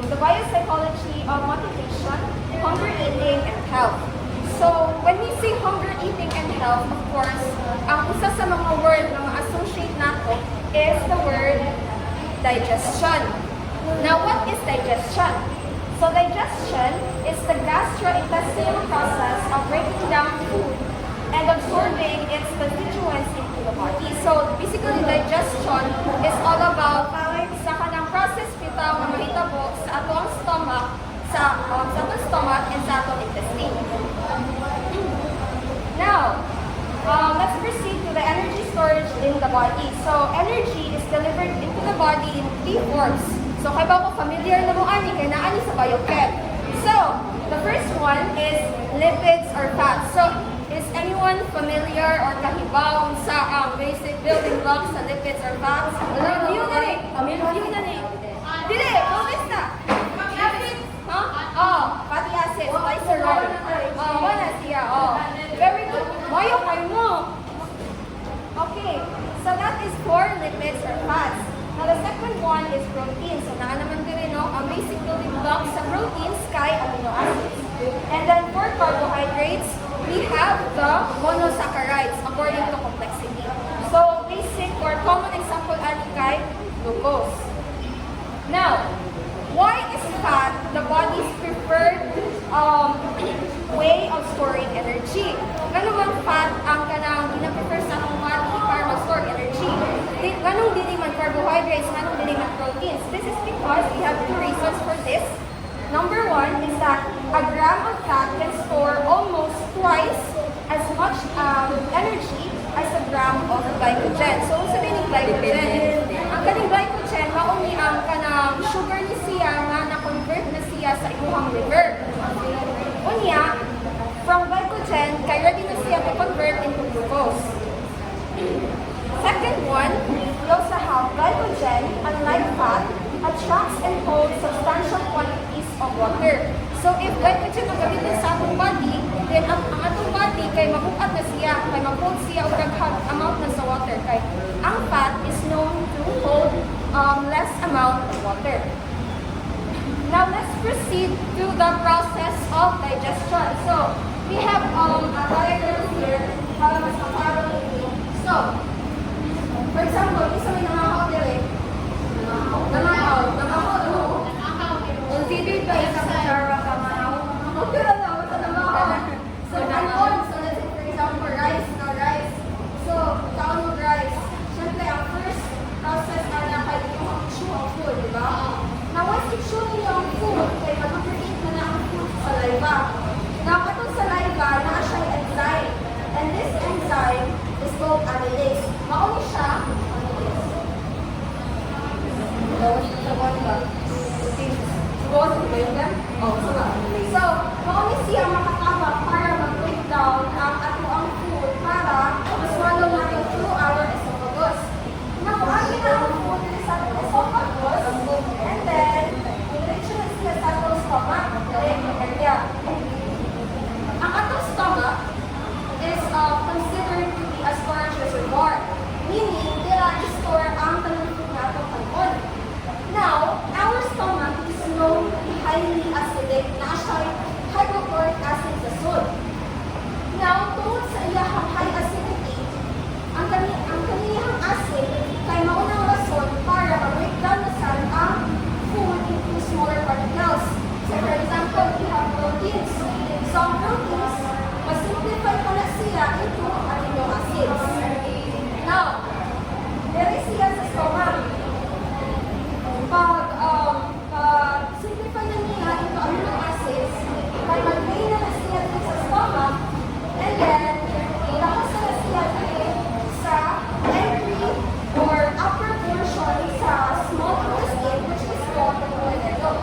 the biopsychology of motivation, hunger, eating, and health. So, when we say hunger, eating, and health, of course, ang isa sa mga word na ma-associate nato is the word digestion. Now, what is digestion? So, digestion is the gastrointestinal process of breaking down food and absorbing its constituents into the body. So, basically, digestion is all about sa kanang process bitaw na mahitabo sa atong stomach, sa atong stomach and sa atong intestine. Now, let's proceed to the energy storage in the body. So, energy is delivered into the body in 3 forms. So, kay ba ko familiar na mo ani kay naani sa biochem. So, the first one is lipids or fats. So, is anyone familiar or kahibaw sa basic building blocks sa lipids or fats? Review na ni. Review na ni. Dili, focus na. Huh? Oh, fatty acids, glycerol. Wala siya. Oh, very good. Mayo kayo mo. Okay, so that is for lipids or fats. Now, the second one is protein. So, naa naman din, no? Ang basic building blocks sa proteins kay amino acids. And then for carbohydrates, we have the monosaccharides according to complexity. So, basic or common example ani kay glucose. Now, why is fat the body's preferred way of storing energy? Ganun man fat ang kanang gina-prefer sa atong body para mag-store energy. Ganun din man carbohydrates, ganun din man proteins. This is because we have 2 reasons for this. Number 1 is that a gram of fat can store almost twice as much energy as a gram of glycogen. So, unsa din yung glycogen? Ang kaning glycogen, mauni ang kanang sugar ni siya nga na-convert na siya sa imuhang liver. Unya, from glycogen, kay ready na siya to convert into glucose. Second one, we also have glycogen, unlike fat, attracts and holds substantial quantities of water. So if glycogen ang gamitin sa atong body, then ang atong body kay mabukat na siya, kay mag-hold siya o daghang amount na sa water. Kay ang fat is known to hold less amount of water. Now let's proceed to the process of digestion. So we have a diagram here para mas makaroon ninyo. So, for example, isa may namahaw dire. Namahaw. Considered ba isa sa Jara kamahaw? Okay lang na, wala namahaw. So, so let's say for example, rice. So, kaon mo rice. Siyempre, ang first process na kay yung chew ang food, di ba? Now, once you chew niyo ang food, kay mag-create na ang food sa saliva. Now, katong saliva, na siya enzyme. And this enzyme is called amylase. Mauni siya, So, mauni siya makatabang para mag-break down ang ato ang food para maswallow natin through our esophagus. Now, ang ang food is sa esophagus, and then, diretso na siya sa atong stomach. Ang atong stomach is considered to be a storage reservoir, meaning nila i-store ang tanong food na atong kanon. Now, our stomach is known to be highly acidic na siya hydrochloric acid sa sod. Now, tungkol sa iyahang high acidity, ang kaniyang acid kay maunang rason para ma-break down na saan ang food into smaller particles. So, for example, we have proteins. So, ang proteins, mas-simplify ko na siya into amino acids. Now, there is siya sa stomach. Pag-simplify na niya into amino acids, kaya mag-lay na siya sa stomach, and then, ilahos na siya sa entry or upper portion sa small intestine, which is called the duodenum.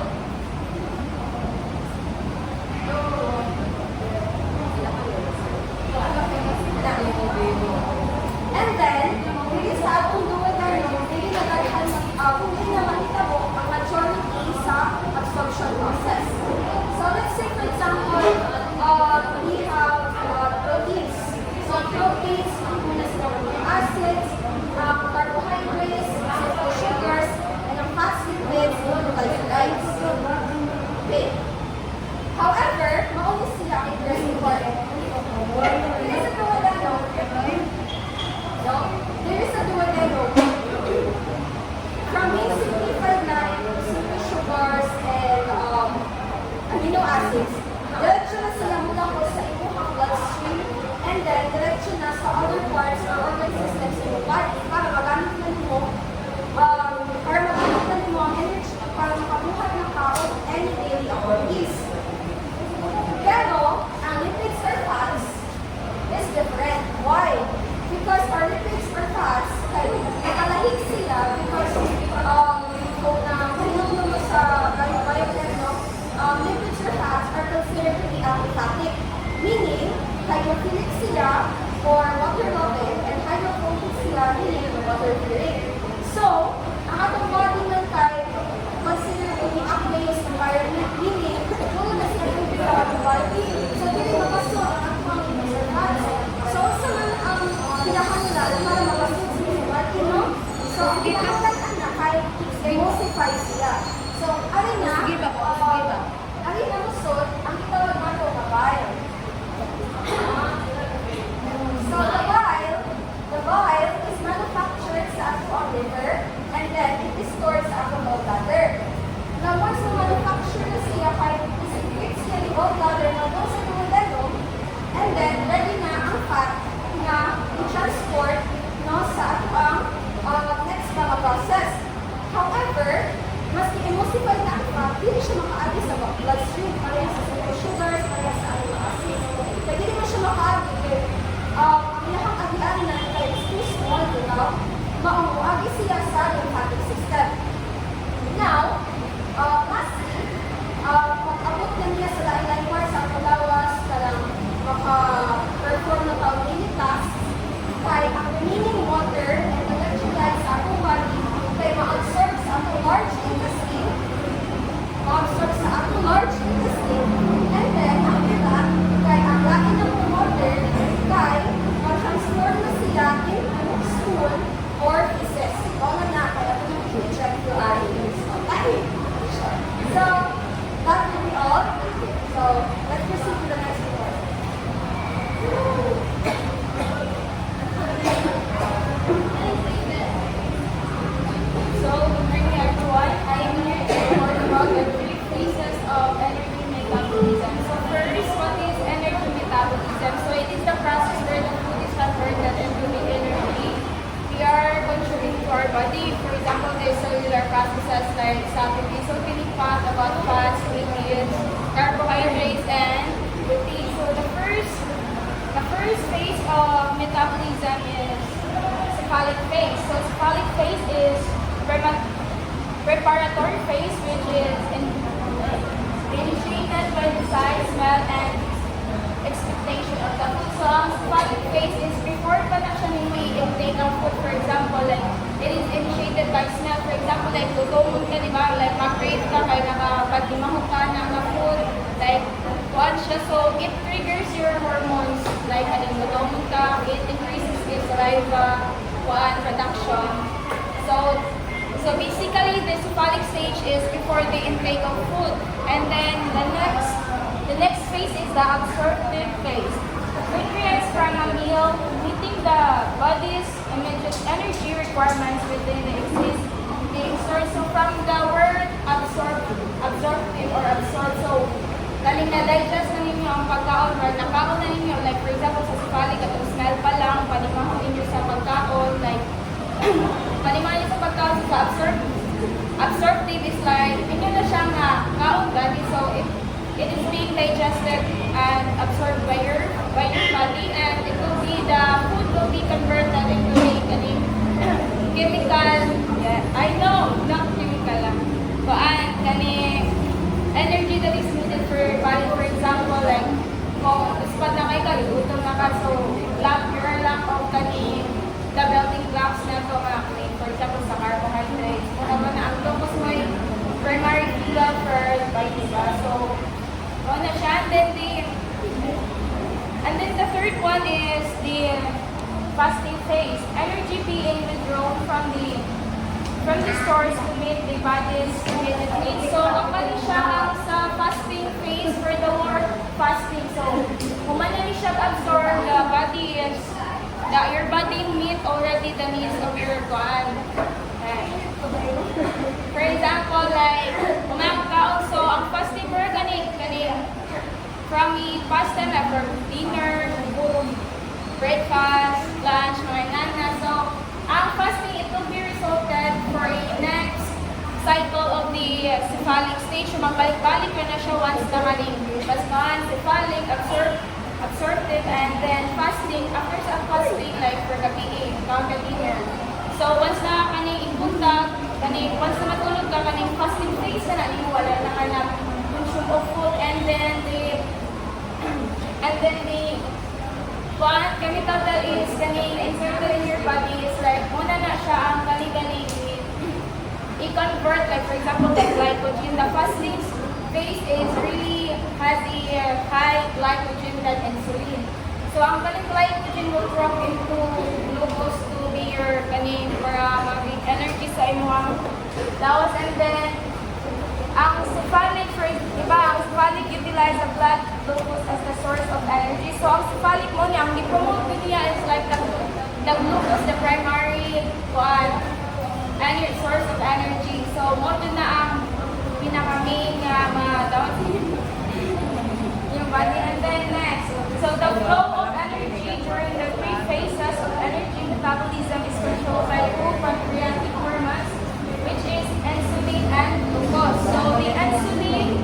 makaagi sa bloodstream, pareha sa sugars, pareha sa amino acids. Kaya hindi mo siya makaagi. Ang ilahang agi-agi na kaya is too small, mauagi siya sa lymphatic system. Now, lastly, pag-abot na niya sa lain-lain parts sa paglawas, karang maka-perform na daily tasks, kaya ang remaining water and electrolytes sa atong body kaya ma-absorb sa atong large intestine, and then after that, kaya ang lain ng water kaya ma-transform na siya into stool or feces. Wala na kaya ito check yung areas. So, that will be all. So, let's proceed to the next report. So, good morning everyone. I am here to report about the three phases of energy metabolism. So first, what is energy metabolism? So it is the process where the food is converted into the energy we are consuming to our body. For example, there's cellular processes like so fat, about fats, lipids, carbohydrates, and protein. So the first phase of metabolism is cephalic phase. So cephalic phase is preparatory phase, which is initiated by the sight, smell, and expectation of the food. So ang cephalic phase is before pa na siya may intake ng food. For example, like it is initiated by smell. For example, like lutomon ka, di ba? Like mag-crave ka, kaya nakapagdimahok ka ng food. Like, kuhan siya. So it triggers your hormones. Like, lutomon ka, it increases your saliva, kuhan, production. So basically, the cephalic stage is before the intake of food. And then the next phase is the absorptive phase. Nutrients from a meal meeting the body's immediate energy requirements within the existing source. So from the word absorptive or absorb, so galing na-digest na ninyo ang pagkaon or nakaon na ninyo. Like for example, sa cephalic, atong smell pa lang, panimahon ninyo sa pagkaon, like panimahan sa pagkaon sa absorptive is like, inyo na siya nga kaon gani, so it is being digested and absorbed by your body, and it will be, the food will be converted into a chemical, I know, not chemical lang. So, kani energy that is needed for your body. For example, like, kung ispad na kayo, kalugutom na ka, so your lack of kani the building blocks na ito mga for example sa carbohydrates. Kung na ang glucose mo yung primary fuel for body, diba? So, na siya. And then the third one is the fasting phase. Energy being withdrawn from the stores to meet the body's immediate needs. So, kapag siya sa fasting phase for the word fasting. So, kung man na siya absorb, the body is your body meet already the needs of your God. For example, like, kumakaon, so ang fasting mo from the fast time, like from dinner, breakfast, lunch, mga so ang fasting, it will be resulted for a next cycle of the cephalic stage. So magbalik-balik na siya once na maling basman, cephalic, absorptive, and then fasting. After sa fasting, like for gabi, dinner. So once na kaning ipunta, once na matulog ka, kaning fasting phase na wala na ka na consume of food, and then the chemical that is inserted in your body is like, muna na siya ang kani i-convert, like for example, the glycogen. The fasting phase is really has a high glycogen than insulin. So ang kaning glycogen will drop into glucose to be your para mag energy sa imong lawas. And then ang cephalic, ang cephalic utilize the blood glucose as the source of energy. So ang cephalic mo niya, ang i-promote niya is like the glucose, the primary source of energy. So mo na ang pinaka-main dapat yung body. And then next, so the flow of energy during the three phases of energy metabolism is controlled by two pancreatic hormones, which is insulin and glucose. So the insulin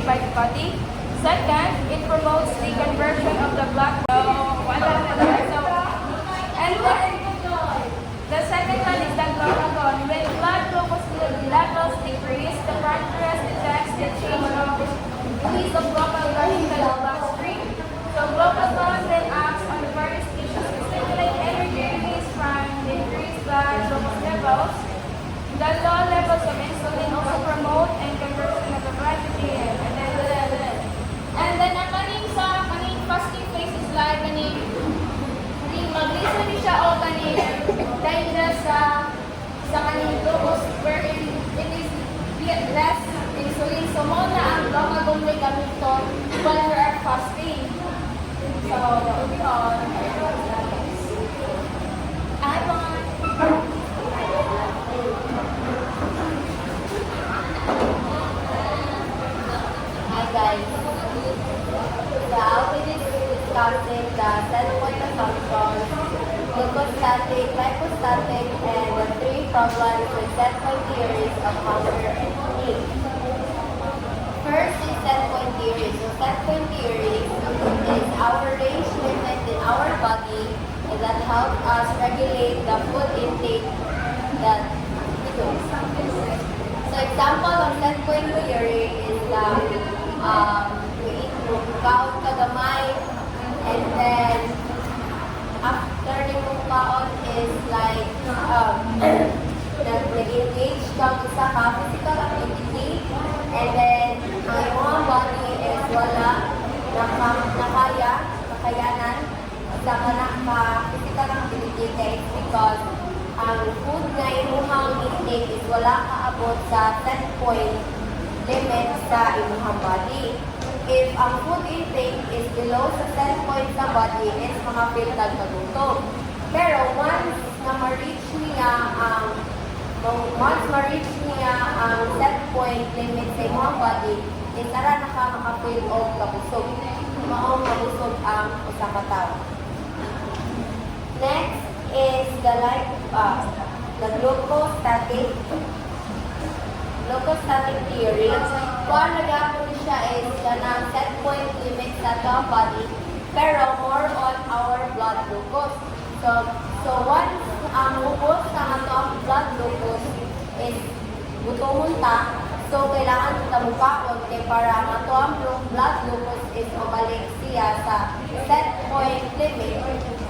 by the body. Second, it promotes the conversion of the blood. And then, the second one is the glucagon. When blood glucose levels decrease, the pancreas detects the change of release of glucagon in the bloodstream. So glucagon then acts on the various tissues to stimulate energy release from the increased blood glucose levels. The low levels of insulin also promote and conversion of the glycogen. And then ang kaning fasting phase is like kaning mag-listen ni siya o kaning digest sa kaning glucose wherein it is less insulin. So mo na ang glucagon may gamiton while we are fasting. So, moving on. Hi, guys. Now, we is discussing the set point assumptions, glucostatic, lipostatic, and the three problems with set point theories of hunger and need. First is set point theory. So, set point theory is our range limit in our body that helps us regulate the food intake that we do. So, example of set point theory is that we eat kaon kagamay, and then after the kaon is like nag-engage ka sa physical activity, and then ang iyong body is wala nakayanan sa physical activity is because ang food na imuhang intake is wala kaabot sa set point limit sa imuhang body. If ang food intake is below sa set point sa body, is makapil kagutom. Pero once ma-reach niya ang set point limit sa imuhang body, is tara na ka makapil o kabusog. Maong kabusog ang usa ka tawo. Next is the glucostatic theory. Kung nagapon siya is kanang set point limit sa ato body, pero more on our blood glucose. So once ang ubos sa ato blood glucose is gutomon ta, so kailangan kita mukaon kay para ang ato ang blood glucose is mabalik siya sa set point limit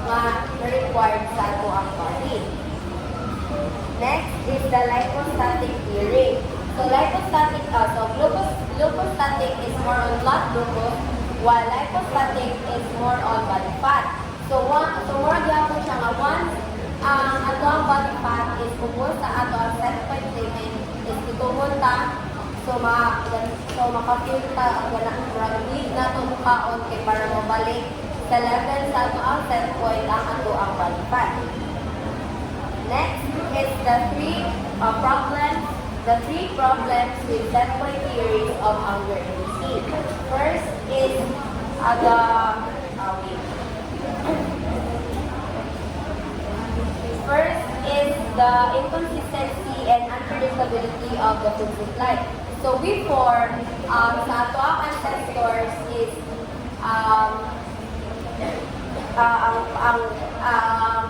na required sa ato ang body. Next is the lipostatic theory. So glucostatic is more on blood glucose, while lipostatic is more on body fat. So more gyapon siya nga once ang ato ang body fat is ubos sa ato ang set point limit is tutumon ta, so makapil ta ang need na ito mukaon kay para mabalik sa level sa ato ang set point ang ato ang body fat. Next is the three problems with set point theories of hunger and need. First is the inconsistency and unpredictability of the food supply. So before, sa ato ang ancestors is ang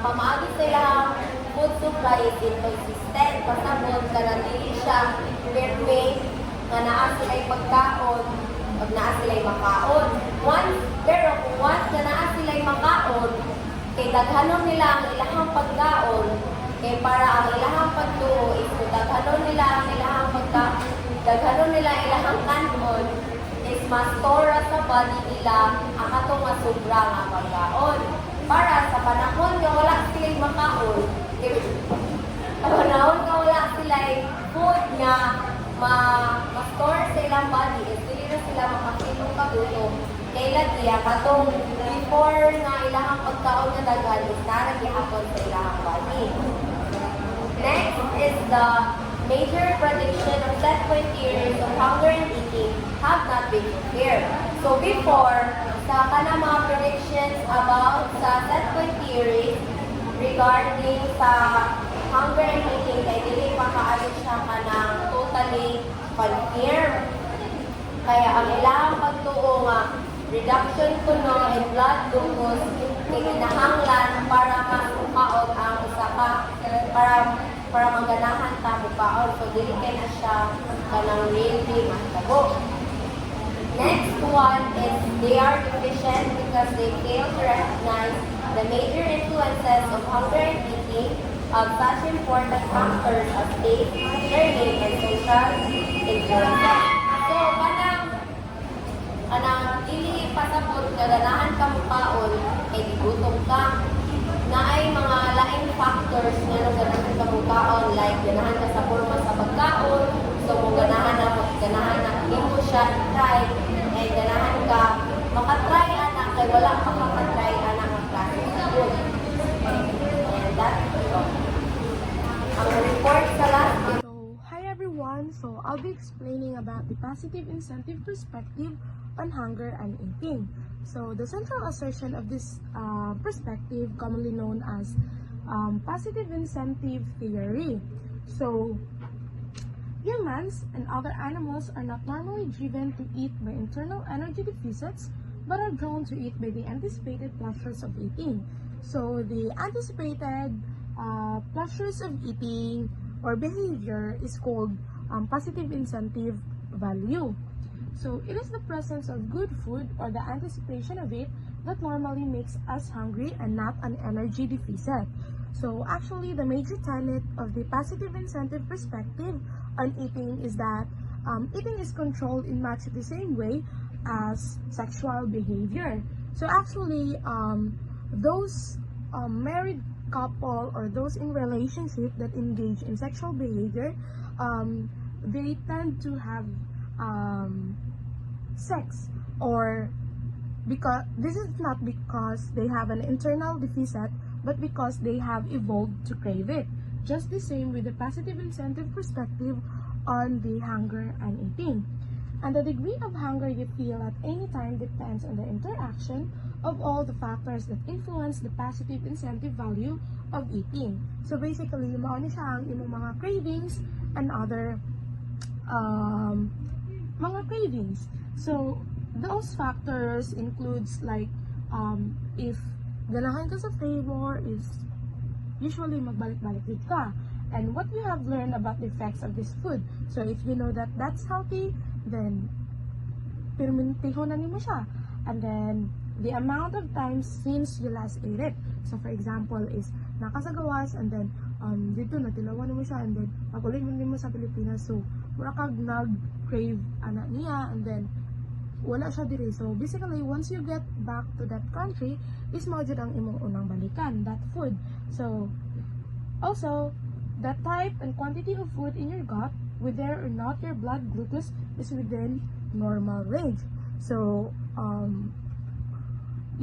pamaagi sa ilang food supply is inconsistent. Pasabot na nandili siya perfect na naa sila'y pagkaon pag naa sila'y makaon. Pero kung once na naa sila'y makaon, kay daghanon nila ang ilahang pagkaon, kay para ang ilahang pagtuo is kung daghanon nila ang ilahang pagkaon, daghanon nila ilahang kanon, is ma-store sa body nila ang atong masubra nga pagkaon. Para sa panahon nga wala sila'y makaon, sa panahon nga wala sila'y food nga ma-store sa ilang body, is dili na sila makasilong kagutom. Kay lagya, katong before nga ilahang pagkaon nga daghan, is naragihapon sa ilahang body. Next is the major prediction of set point theories of hunger and eating have not been fulfilled. So before, sa kanang mga predictions about sa set point theories regarding sa hunger and eating, kay dili pa kaayos siya kanang totally confirmed. Kaya ang ilang pagtuo nga reduction kuno in blood glucose kay kinahanglan para masukaon ang usa ka para maganahan ta mukaon. So dili kay na siya kanang really mahitabo. Next one is they are deficient because they fail to recognize the major influences of hunger and eating of such important factors as taste, learning, and social influences. So, kanang dili pasabot nga ganahan ka mukaon kay gigutom ka. Naay mga laing factors nga nung ganahan ka mukaon, like ganahan ka sa forma sa pagkaon, so kung ganahan na mo siya try, and ganahan ka makatry anak kay wala pa makatry anak ang klase sa food. And that's all. Ang report sa last. So, hi everyone. So, I'll be explaining about the positive incentive perspective on hunger and eating. So, the central assertion of this perspective, commonly known as positive incentive theory. So, humans and other animals are not normally driven to eat by internal energy deficits, but are drawn to eat by the anticipated pleasures of eating. So, the anticipated pleasures of eating or behavior is called positive incentive value. So, it is the presence of good food or the anticipation of it that normally makes us hungry and not an energy deficit. So, actually, the major tenet of the positive incentive perspective on eating is that eating is controlled in much the same way as sexual behavior. So, actually, those married couple or those in relationship that engage in sexual behavior, they tend to have sex, or because this is not because they have an internal deficit, but because they have evolved to crave it. Just the same with the positive incentive perspective on the hunger and eating. And the degree of hunger you feel at any time depends on the interaction of all the factors that influence the positive incentive value of eating. So basically, mao ni siya ang imong mga cravings and other mga cravings. So those factors includes like if ganahan ka sa flavor is usually magbalik-balik din ka. And what you have learned about the effects of this food. So if you know that that's healthy, then permintiho na nimo siya. And then the amount of times since you last ate it. So for example is nakasagawas and then dito natilawan mo siya, and then pagulit mo nimo sa Pilipinas, so mura kag nag-crave ana niya, and then wala siya diri. So basically once you get back to that country is mao jud ang imong unang balikan, that food. So also the type and quantity of food in your gut, whether or not your blood glucose is within normal range. So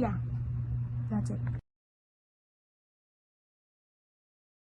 yeah, that's it.